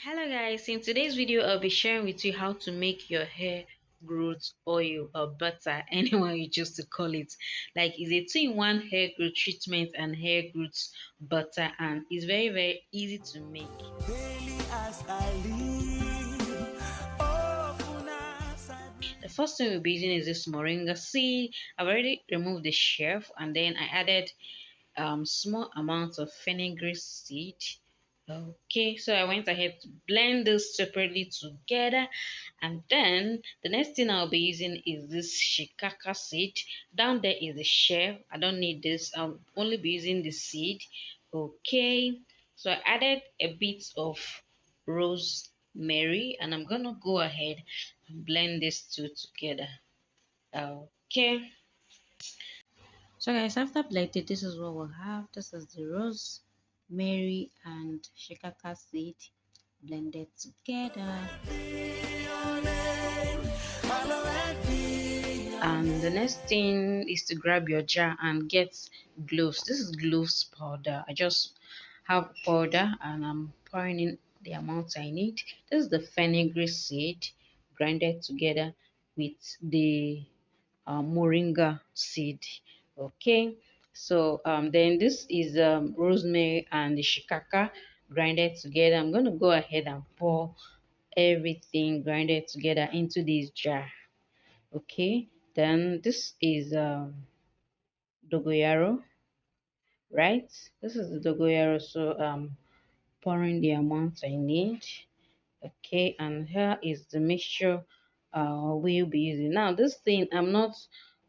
Hello guys, in today's video I'll be sharing with you how to make your hair growth oil or butter, anyone you choose to call it. Like it's a two-in-one hair growth treatment and hair growth butter, and it's very easy to make. Daily as I live, often as I The first thing we'll be using is this moringa seed. I've already removed the shelf and then I added small amounts of fenugreek seed. Okay, so I went ahead to blend this separately together, and then the next thing I'll be using is this shikaka seed. Down there is the shell. I don't need this. I'll only be using the seed. Okay, so I added a bit of rosemary, and I'm gonna go ahead and blend these two together. Okay. So guys, after blended, this is what we'll have. This is the rosemary and shikaka seed blended together. And the next thing is to grab your jar and get gloves. This is gloves powder. I just have powder and I'm pouring in the amount I need. This is the fenugreek seed grinded together with the moringa seed. Okay, so then this is rosemary and the shikaka grinded together. I'm going to go ahead and pour everything grinded together into this jar. Okay, then this is dogoyaro, right? This is the dogoyaro, so pouring the amount I need. Okay, and here is the mixture we'll be using. Now this thing, I'm not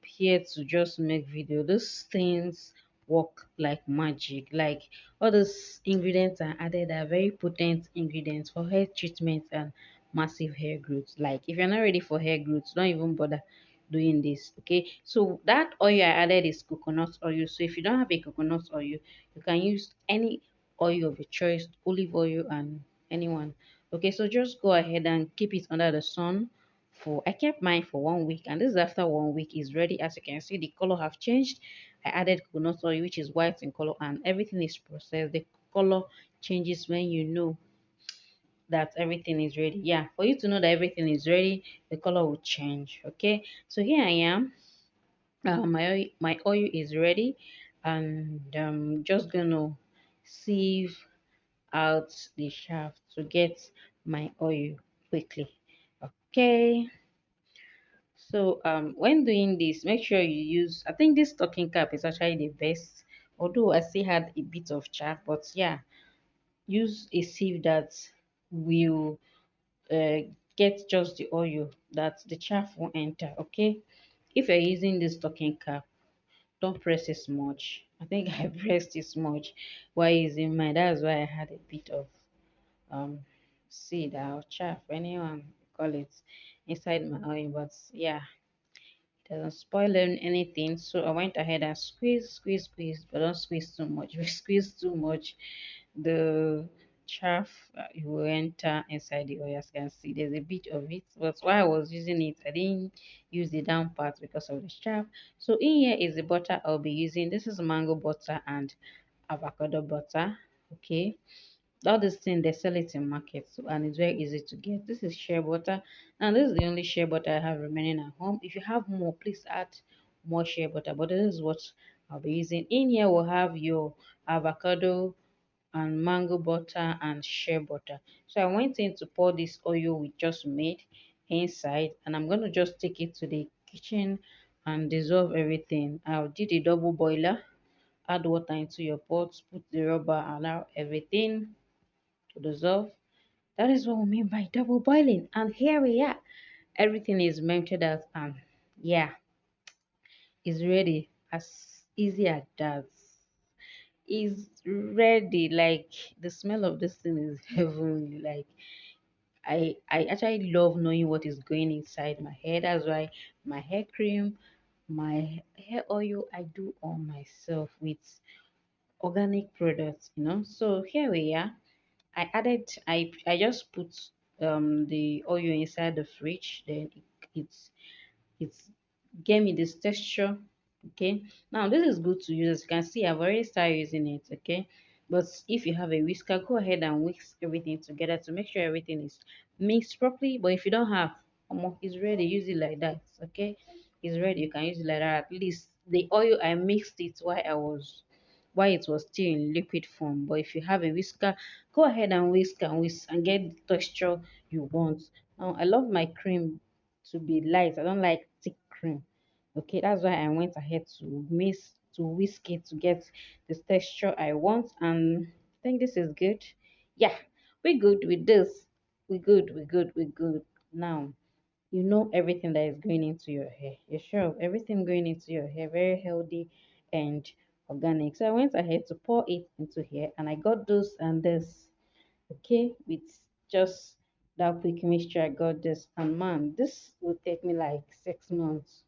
here to just make video. These things work like magic. Like all those ingredients are added are very potent ingredients for hair treatment and massive hair growth. Like if you're not ready for hair growth, don't even bother doing this. Okay, so that oil I added is coconut oil. So if you don't have a coconut oil, you can use any oil of your choice, olive oil and anyone. Okay, so just go ahead and keep it under the sun for, I kept mine for 1 week, and this is after 1 week is ready. As you can see, the color have changed. I added coconut oil, which is white in color, and everything is processed. The color changes when you know that everything is ready. Yeah, for you to know that everything is ready, the color will change. Okay, so here I am. My oil is ready, and I'm just gonna sieve out the shaft to get my oil quickly. Okay, so when doing this, make sure you use, I think this stocking cap is actually the best, although I still had a bit of chaff, but yeah, use a sieve that will uh, get just the oil that the chaff won't enter. Okay, if you're using this stocking cap, don't press it much. I think I pressed it much while using mine. That's why I had a bit of um seed or chaff, anyone call it, inside my oil. But yeah, it doesn't spoil anything. So I went ahead and squeeze, but don't squeeze too much. If you squeeze too much, the chaff it will enter inside the oil. As you can see, there's a bit of it, but while I was using it, I didn't use the down part because of the chaff. So in here is the butter I'll be using. This is mango butter and avocado butter. Okay, all this thing they sell it in market, so, and it's very easy to get. This is shea butter, and this is the only shea butter I have remaining at home. If you have more, please add more shea butter, but this is what I'll be using. In here we'll have your avocado and mango butter and shea butter. So I went in to pour this oil we just made inside, and I'm going to just take it to the kitchen and dissolve everything. I did a double boiler. Add water into your pot, put the rubber, allow everything to dissolve. That is what we mean by double boiling. And here we are. Everything is melted out, and yeah, it's ready. As easy as that. Is ready. Like the smell of this thing is heavenly. Like I actually love knowing what is going inside my hair. That's why my hair cream, my hair oil, I do all myself with organic products, So here we are. I just put the oil inside the fridge, then it's gave me this texture. Okay, now this is good to use. As you can see, I've already started using it. Okay, But if you have a whisker, go ahead and whisk everything together to make sure everything is mixed properly. But if you don't have, it's ready. Use it like that. Okay, it's ready. You can use it like that. At least the oil, I mixed it while it was still in liquid form. But if you have a whisker, go ahead and whisk and get the texture you want. Now I love my cream to be light. I don't like thick cream. Okay, that's why I went ahead to whisk it to get the texture I want, and I think this is good. Yeah, we're good with this. We're good. Now you know everything that is going into your hair. You're sure of everything going into your hair, very healthy and organic. So I went ahead to pour it into here, and I got this and this. Okay, with just that quick mixture, I got this, and man, this will take me like 6 months.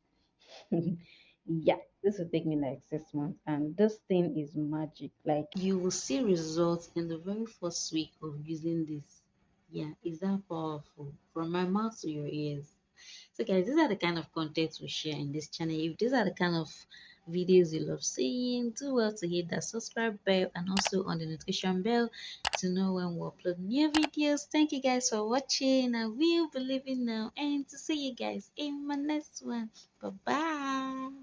Yeah, this will take me like 6 months, and this thing is magic. Like, you will see results in the very first week of using this. Yeah, it's that powerful from my mouth to your ears. So guys, these are the kind of content we share in this channel. If these are the kind of videos you love seeing, do well to hit that subscribe bell and also on the notification bell to know when we upload new videos. Thank you guys for watching. I will be leaving now and to see you guys in my next one. Bye bye.